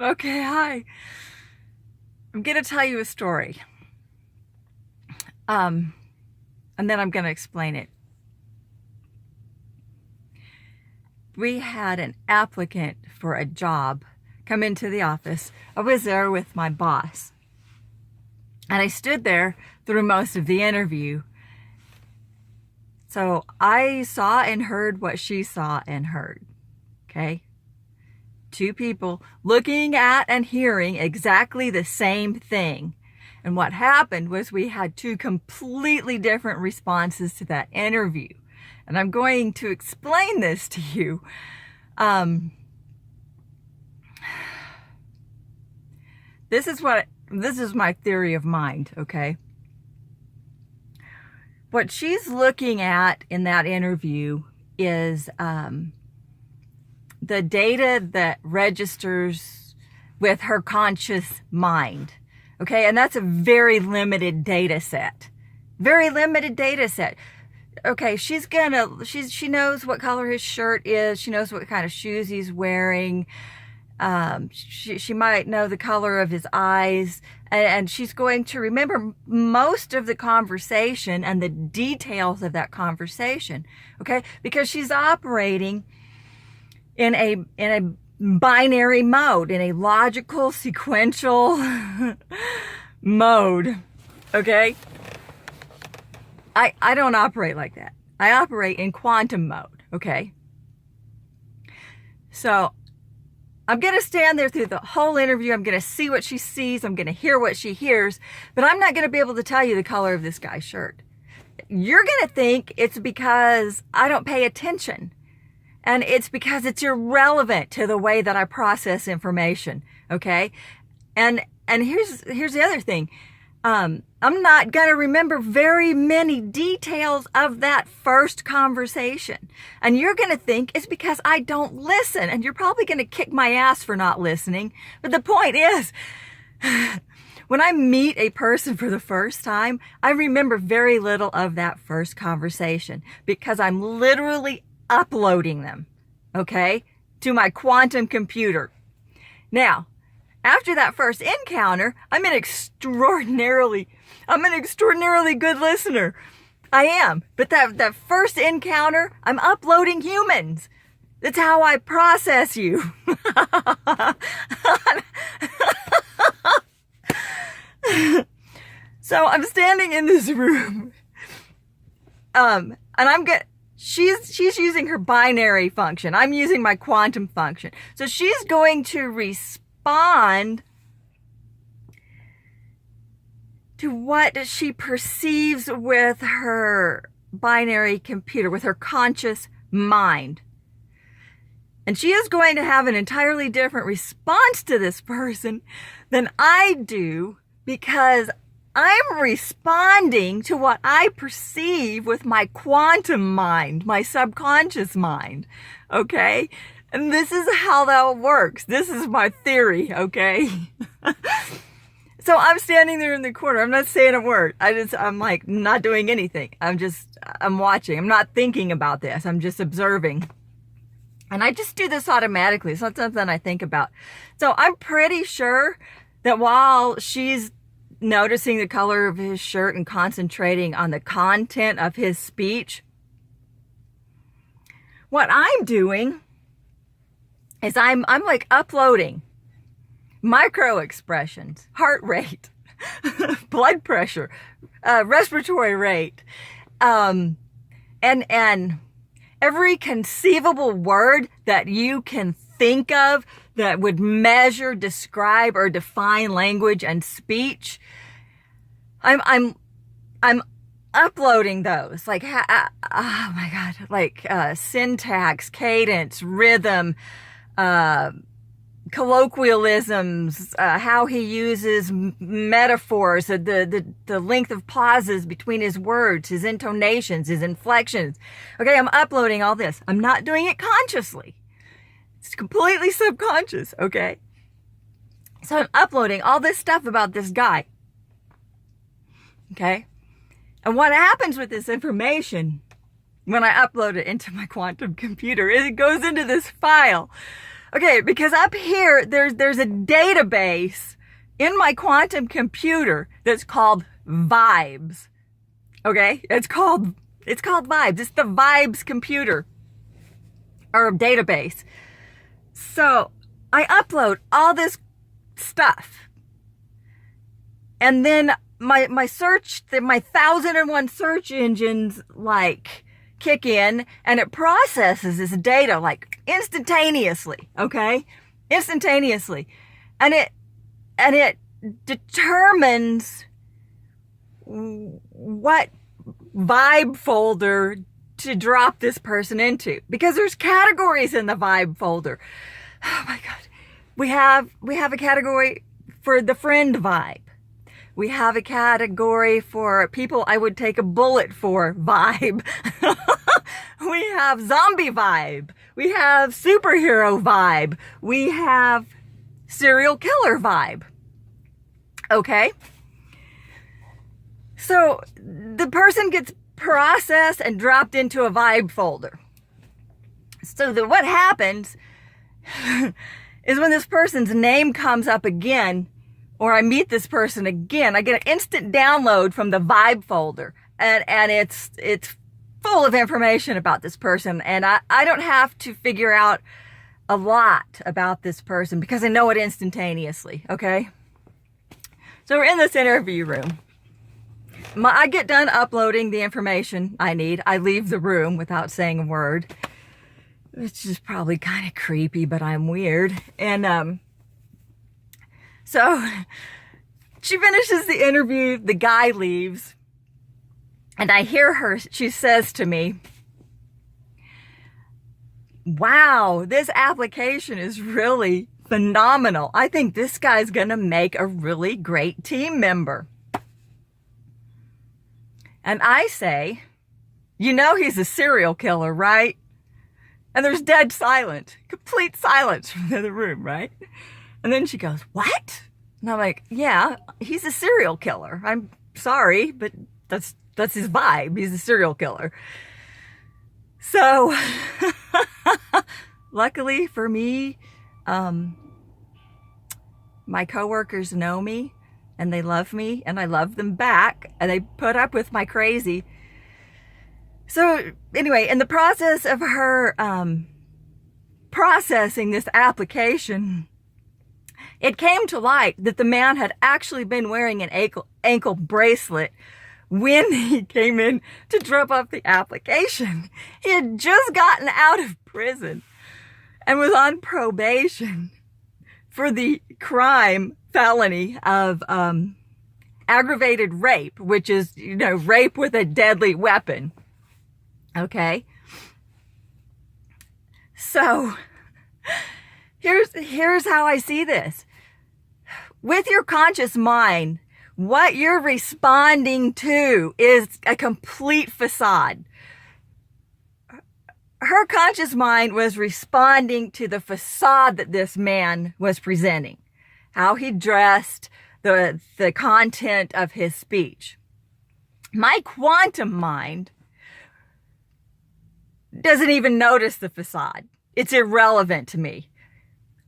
Okay, hi. I'm gonna tell you a story. Um, and then I'm gonna explain it. We had an applicant for a job come into the office. I was there with my boss. And I stood there through most of the interview. So I saw and heard what she saw and heard. Okay? Two people looking at and hearing exactly the same thing. And what happened was we had two completely different responses to that interview. And I'm going to explain this to you. This is my theory of mind, okay? What she's looking at in that interview is the data that registers with her conscious mind. Okay, and that's a very limited data set. Very limited data set. Okay, she knows what color his shirt is. She knows what kind of shoes he's wearing. She might know the color of his eyes, and she's going to remember most of the conversation and the details of that conversation. Okay, because she's operating in a binary mode, in a logical, sequential mode. Okay? I don't operate like that. I operate in quantum mode, okay? So I'm going to stand there through the whole interview. I'm going to see what she sees. I'm going to hear what she hears. But I'm not going to be able to tell you the color of this guy's shirt. You're going to think it's because I don't pay attention. And it's because it's irrelevant to the way that I process information, okay? And here's the other thing. I'm not going to remember very many details of that first conversation. And you're going to think it's because I don't listen. And you're probably going to kick my ass for not listening. But the point is, when I meet a person for the first time, I remember very little of that first conversation because I'm literally uploading them, okay, to my quantum computer. Now, after that first encounter, I'm an extraordinarily good listener. I am. But that first encounter, I'm uploading humans. That's how I process you. So I'm standing in this room. And she's using her binary function. I'm using my quantum function. So she's going to respond to what she perceives with her binary computer, with her conscious mind. And she is going to have an entirely different response to this person than I do because I'm responding to what I perceive with my quantum mind, my subconscious mind, okay? And this is how that works. This is my theory, okay? So I'm standing there in the corner. I'm not saying a word. I'm like not doing anything. I'm watching. I'm not thinking about this. I'm just observing. And I just do this automatically. It's not something I think about. So I'm pretty sure that while she's noticing the color of his shirt and concentrating on the content of his speech, what I'm doing is I'm like uploading micro expressions, heart rate, blood pressure, respiratory rate, and every conceivable word that you can think of that would measure, describe, or define language and speech. I'm uploading those, like, oh my God, like, syntax, cadence, rhythm, colloquialisms, how he uses metaphors, the length of pauses between his words, his intonations, his inflections. Okay, I'm uploading all this. I'm not doing it consciously. It's completely subconscious, okay? So I'm uploading all this stuff about this guy. Okay? And what happens with this information when I upload it into my quantum computer is it goes into this file Okay, because up here, there's a database in my quantum computer that's called Vibes. Okay? It's called Vibes. It's the Vibes computer or database. So I upload all this stuff. And then my 1001 search engines like kick in, and it processes this data like instantaneously, okay? Instantaneously. And it determines what vibe folder to drop this person into, because there's categories in the vibe folder. Oh my God. We have a category for the friend vibe. We have a category for people I would take a bullet for vibe. We have zombie vibe. We have superhero vibe. We have serial killer vibe. Okay? So the person gets processed and dropped into a vibe folder. So that what happens is when this person's name comes up again, or I meet this person again, I get an instant download from the vibe folder, and it's full of information about this person, and I don't have to figure out a lot about this person because I know it instantaneously, okay? So we're in this interview room. I get done uploading the information I need. I leave the room without saying a word. It's just probably kind of creepy, but I'm weird. And so she finishes the interview, the guy leaves, and I hear her, she says to me, "Wow, this application is really phenomenal. I think this guy's gonna make a really great team member." And I say, "You know he's a serial killer, right?" And there's dead silence, complete silence from the other room, right? And then she goes, "What?" And I'm like, "Yeah, he's a serial killer. I'm sorry, but that's his vibe. He's a serial killer." So, luckily for me, my coworkers know me and they love me and I love them back and they put up with my crazy. So anyway, in the process of her processing this application, it came to light that the man had actually been wearing an ankle bracelet when he came in to drop off the application. He had just gotten out of prison and was on probation for the felony of aggravated rape, which is, rape with a deadly weapon. Okay? So, here's how I see this. With your conscious mind, what you're responding to is a complete facade. Her conscious mind was responding to the facade that this man was presenting, how he dressed, the content of his speech. My quantum mind doesn't even notice the facade. It's irrelevant to me.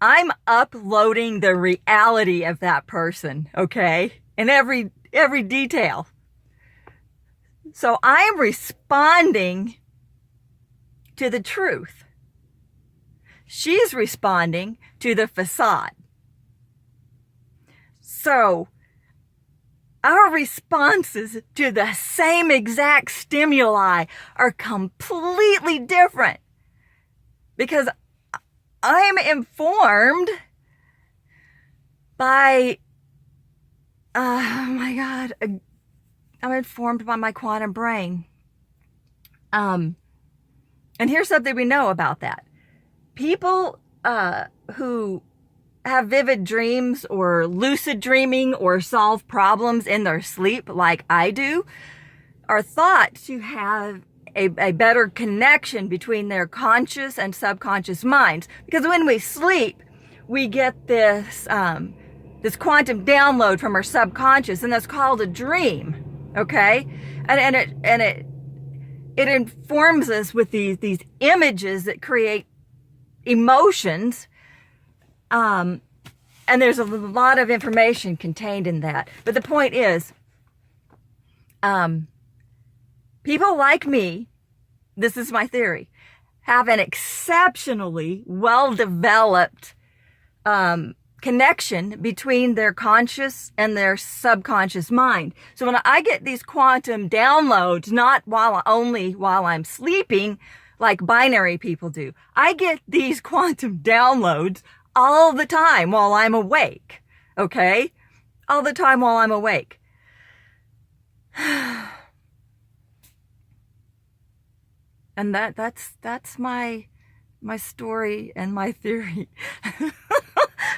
I'm uploading the reality of that person, okay? In every detail. So I'm responding to the truth. She's responding to the facade. So our responses to the same exact stimuli are completely different because I'm informed by, I'm informed by my quantum brain. And here's something we know about that. People who have vivid dreams or lucid dreaming or solve problems in their sleep like I do are thought to have a better connection between their conscious and subconscious minds. Because when we sleep, we get this quantum download from our subconscious, and that's called a dream. Okay? And it informs us with these images that create emotions And there's a lot of information contained in that. But the point is, people like me, this is my theory, have an exceptionally well-developed connection between their conscious and their subconscious mind. So when I get these quantum downloads, not only while I'm sleeping, like binary people do, I get these quantum downloads all the time while I'm awake. Okay? All the time while I'm awake. And that's my story and my theory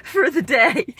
for the day.